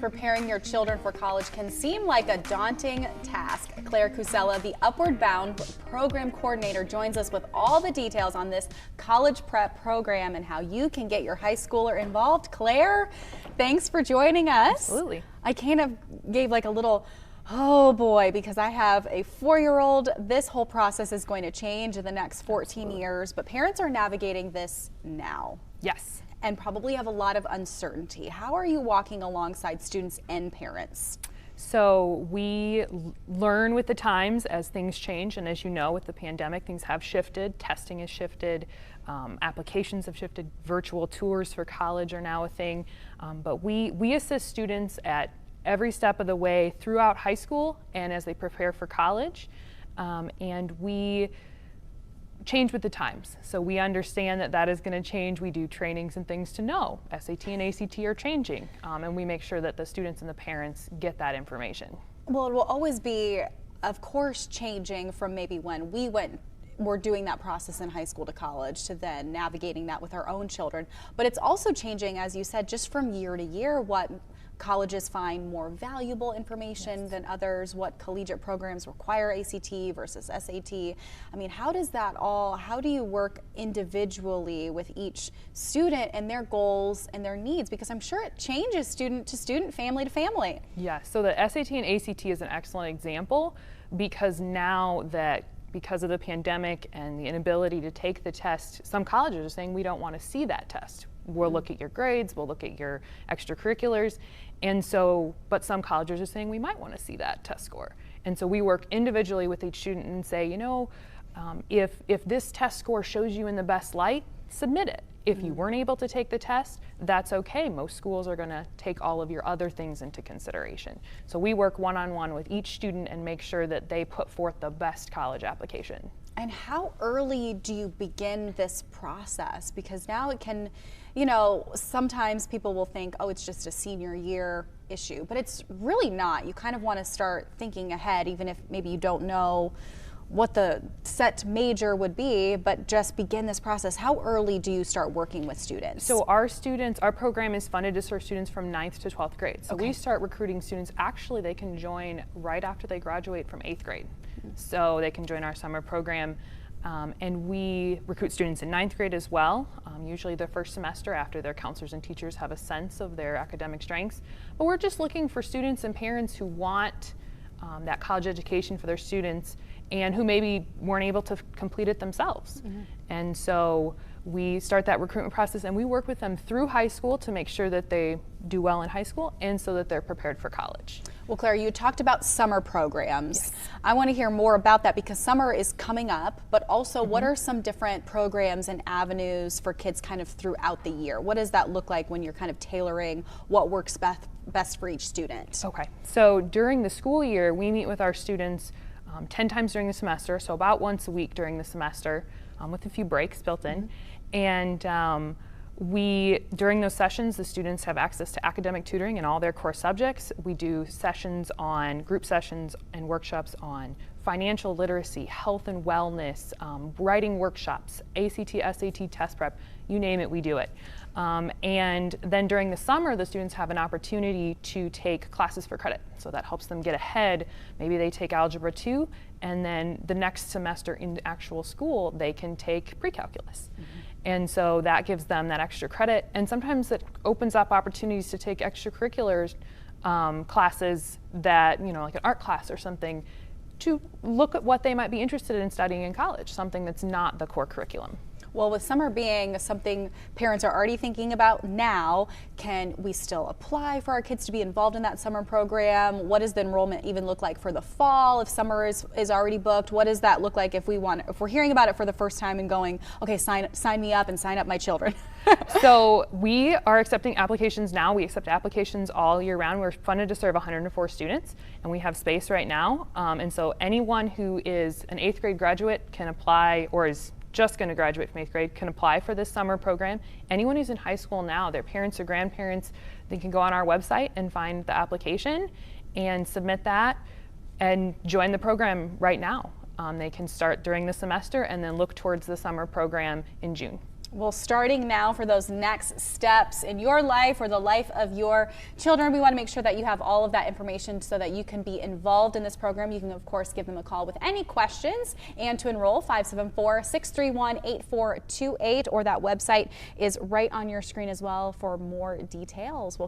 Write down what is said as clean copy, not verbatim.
Preparing your children for college can seem like a daunting task. Claire Kucela, the Upward Bound program coordinator, joins us with all the details on this college prep program and how you can get your high schooler involved. Claire, thanks for joining us. Absolutely. I kind of gave like a little, oh boy, because I have a 4-year-old. This whole process is going to change in the next 14 years, but parents are navigating this now. Yes. And probably have a lot of uncertainty. How are you walking alongside students and parents? So we learn with the times as things change, and as you know, with the pandemic, things have shifted. Testing has shifted, applications have shifted, virtual tours for college are now a thing. But we assist students at every step of the way throughout high school and as they prepare for college. And we change with the times. So we understand that that is going to change. We do trainings and things to know SAT and ACT are changing, and we make sure that the students and the parents get that information. Well, it will always be, of course, changing from maybe when we're doing that process in high school to college to then navigating that with our own children. But it's also changing, as you said, just from year to year, what colleges find more valuable information than others, what collegiate programs require ACT versus SAT. I mean, how do you work individually with each student and their goals and their needs? Because I'm sure it changes student to student, family to family. Yeah, so the SAT and ACT is an excellent example because now that because of the pandemic and the inability to take the test, some colleges are saying we don't want to see that test. We'll look at your grades, we'll look at your extracurriculars. And so, but some colleges are saying we might want to see that test score. And so we work individually with each student and say, you know, if this test score shows you in the best light, submit it. If you weren't able to take the test, that's okay. Most schools are going to take all of your other things into consideration. So we work one-on-one with each student and make sure that they put forth the best college application. And how early do you begin this process? Because now it can, you know, sometimes people will think, oh, it's just a senior year issue, but it's really not. You kind of want to start thinking ahead, even if maybe you don't know what the set major would be, but just begin this process. How early do you start working with students? So our program is funded to serve students from 9th to 12th grade. So we start recruiting students, actually they can join right after they graduate from 8th grade. So they can join our summer program, and we recruit students in 9th grade as well, usually their first semester after their counselors and teachers have a sense of their academic strengths. But we're just looking for students and parents who want that college education for their students and who maybe weren't able to complete it themselves. And so we start that recruitment process and we work with them through high school to make sure that they do well in high school and so that they're prepared for college. Well, Claire, you talked about summer programs. Yes. I want to hear more about that because summer is coming up, but also what are some different programs and avenues for kids kind of throughout the year? What does that look like when you're kind of tailoring what works best for each student? Okay, so during the school year, we meet with our students 10 times during the semester, so about once a week during the semester, with a few breaks built in. And during those sessions, the students have access to academic tutoring in all their core subjects. We do group sessions and workshops on financial literacy, health and wellness, writing workshops, ACT, SAT test prep, you name it, we do it. And then during the summer, the students have an opportunity to take classes for credit. So that helps them get ahead. Maybe they take Algebra 2, and then the next semester in actual school, they can take pre-calculus. And so that gives them that extra credit. And sometimes it opens up opportunities to take extracurriculars classes that, you know, like an art class or something, to look at what they might be interested in studying in college, something that's not the core curriculum. Well, with summer being something parents are already thinking about now, can we still apply for our kids to be involved in that summer program? What does the enrollment even look like for the fall if summer is already booked? What does that look like if we're hearing about it for the first time and going, okay, sign me up and sign up my children? So we are accepting applications now. We accept applications all year round. We're funded to serve 104 students, and we have space right now. And so anyone who is an 8th grade graduate can apply, or is just going to graduate from 8th grade, can apply for this summer program. Anyone who's in high school now, their parents or grandparents, they can go on our website and find the application and submit that and join the program right now. They can start during the semester and then look towards the summer program in June. Well, starting now for those next steps in your life or the life of your children, we want to make sure that you have all of that information so that you can be involved in this program. You can, of course, give them a call with any questions, and to enroll, 574-631-8428, or that website is right on your screen as well for more details. We'll